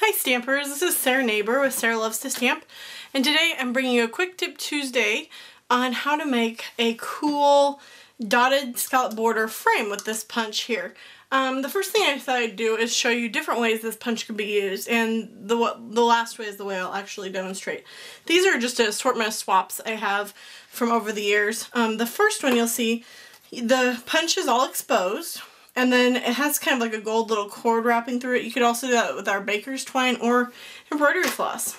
Hi Stampers, this is Sarah Neighbor with Sarah Loves to Stamp, and today I'm bringing you a Quick Tip Tuesday on how to make a cool dotted scallop border frame with this punch here. The first thing I thought I'd do is show you different ways this punch can be used, and the last way is the way I'll actually demonstrate. These are just an assortment of swaps I have from over the years. The first one you'll see, the punch is all exposed. And then it has kind of like a gold little cord wrapping through it. You could also do that with our baker's twine or embroidery floss.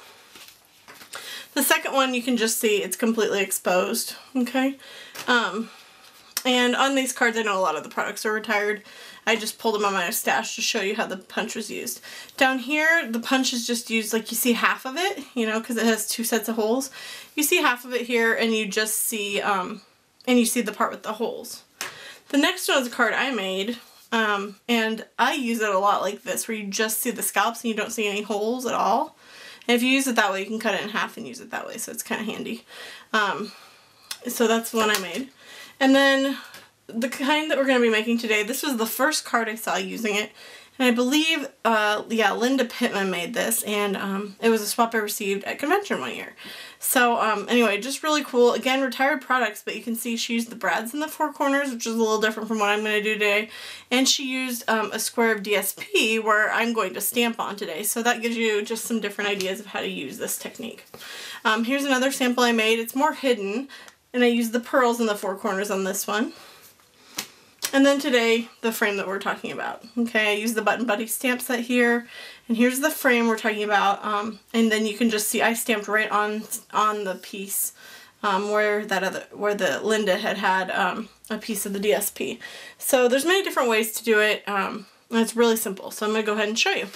The second one you can just see it's completely exposed, okay? And on these cards I know a lot of the products are retired. I just pulled them on my stash to show you how the punch was used. Down here the punch is just used, like you see half of it, you know, because it has two sets of holes. You see half of it here and you just see, and you see the part with the holes. The next one is a card I made, and I use it a lot like this, where you just see the scallops and you don't see any holes at all. And if you use it that way, you can cut it in half and use it that way, so it's kind of handy. So that's one I made. And then the kind that we're going to be making today, this was the first card I saw using it. And I believe, yeah, Linda Pittman made this, and it was a swap I received at convention one year. So anyway, just really cool. Again, retired products, but you can see she used the brads in the four corners, which is a little different from what I'm going to do today. And she used a square of DSP where I'm going to stamp on today. So that gives you just some different ideas of how to use this technique. Here's another sample I made. It's more hidden, and I used the pearls in the four corners on this one. And then today, the frame that we're talking about. Okay, I used the Button Buddy stamp set here, and here's the frame we're talking about. And then you can just see I stamped right on the piece where the Linda had a piece of the DSP. So there's many different ways to do it, and it's really simple. So I'm going to go ahead and show you.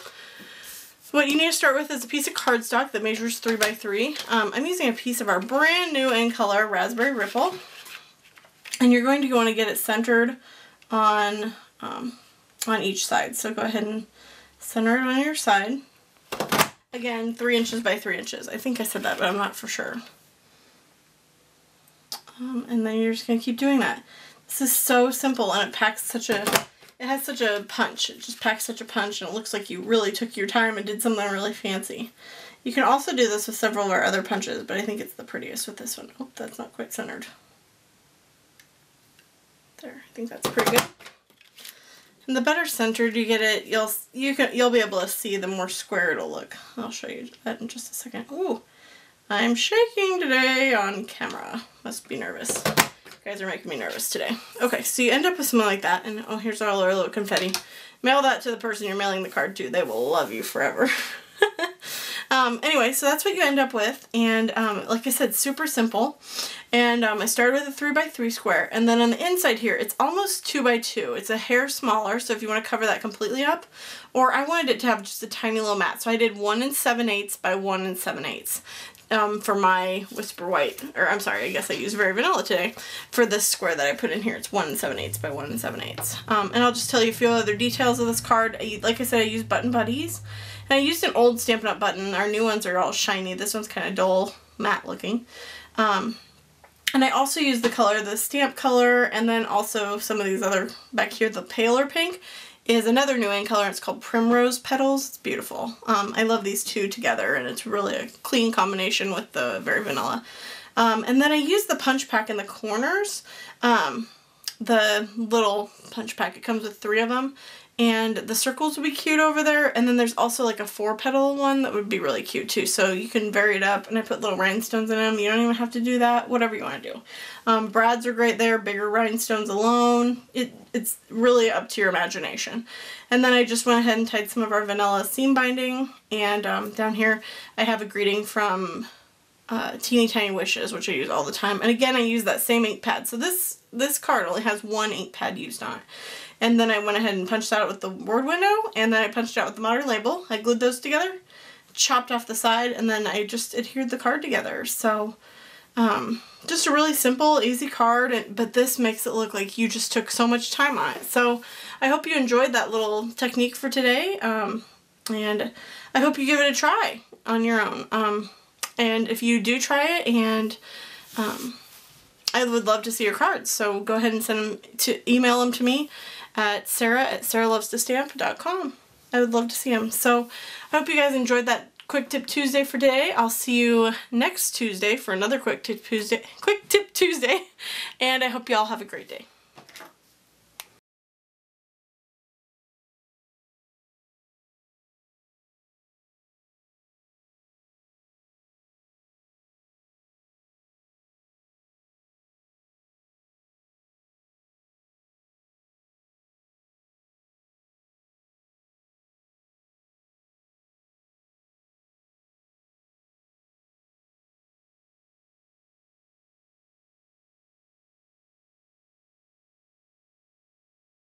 What you need to start with is a piece of cardstock that measures 3 by 3. I'm using a piece of our brand new in color Raspberry Ripple, and you're going to want to get it centered on each side. So go ahead and center it on your side. Again, 3 inches by 3 inches. I think I said that, but I'm not for sure. And then you're just going to keep doing that. This is so simple, and it packs it has such a punch. It just packs such a punch, and it looks like you really took your time and did something really fancy. You can also do this with several of our other punches, but I think it's the prettiest with this one. Oh, that's not quite centered. There, I think that's pretty good. And the better centered you get it, you'll be able to see the more square it'll look. I'll show you that in just a second. Ooh, I'm shaking today on camera. Must be nervous. You guys are making me nervous today. Okay, so you end up with something like that, and oh, here's all our little confetti. Mail that to the person you're mailing the card to. They will love you forever. Anyway, so that's what you end up with, and like I said, super simple. And I started with a 3 by 3 square, and then on the inside here, it's almost 2 by 2. It's a hair smaller, so if you want to cover that completely up, or I wanted it to have just a tiny little mat, so I did 1 7/8 by 1 7/8 for my Whisper White, or I'm sorry, I guess I used Very Vanilla today for this square that I put in here. It's 1 7/8 by 1 7/8. And I'll just tell you a few other details of this card. Like I said, I used Button Buddies. And I used an old Stampin' Up! Button. Our new ones are all shiny. This one's kind of dull, matte looking. And I also used the color, the stamp color, and then also some of these other, back here, the paler pink is another new ink color. It's called Primrose Petals. It's beautiful. I love these two together, and it's really a clean combination with the Very Vanilla. And then I used the punch pack in the corners. The little punch pack, it comes with 3 of them. And the circles would be cute over there, and then there's also like a 4-petal one that would be really cute too, so you can vary it up, and I put little rhinestones in them. You don't even have to do that, whatever you want to do. Brads are great there, bigger rhinestones alone. It's really up to your imagination. And then I just went ahead and tied some of our vanilla seam binding, and down here I have a greeting from Teeny Tiny Wishes, which I use all the time. And again, I use that same ink pad, so this card only has 1 ink pad used on it. And then I went ahead and punched out with the word window, and then I punched out with the modern label. I glued those together, chopped off the side, and then I just adhered the card together. So just a really simple, easy card, but this makes it look like you just took so much time on it. So I hope you enjoyed that little technique for today, and I hope you give it a try on your own. And if you do try it, and I would love to see your cards, so go ahead and email them to me at sarah@sarahlovestostamp.com. I would love to see them. So I hope you guys enjoyed that Quick Tip Tuesday for today. I'll see you next Tuesday for another Quick Tip Tuesday, and I hope you all have a great day.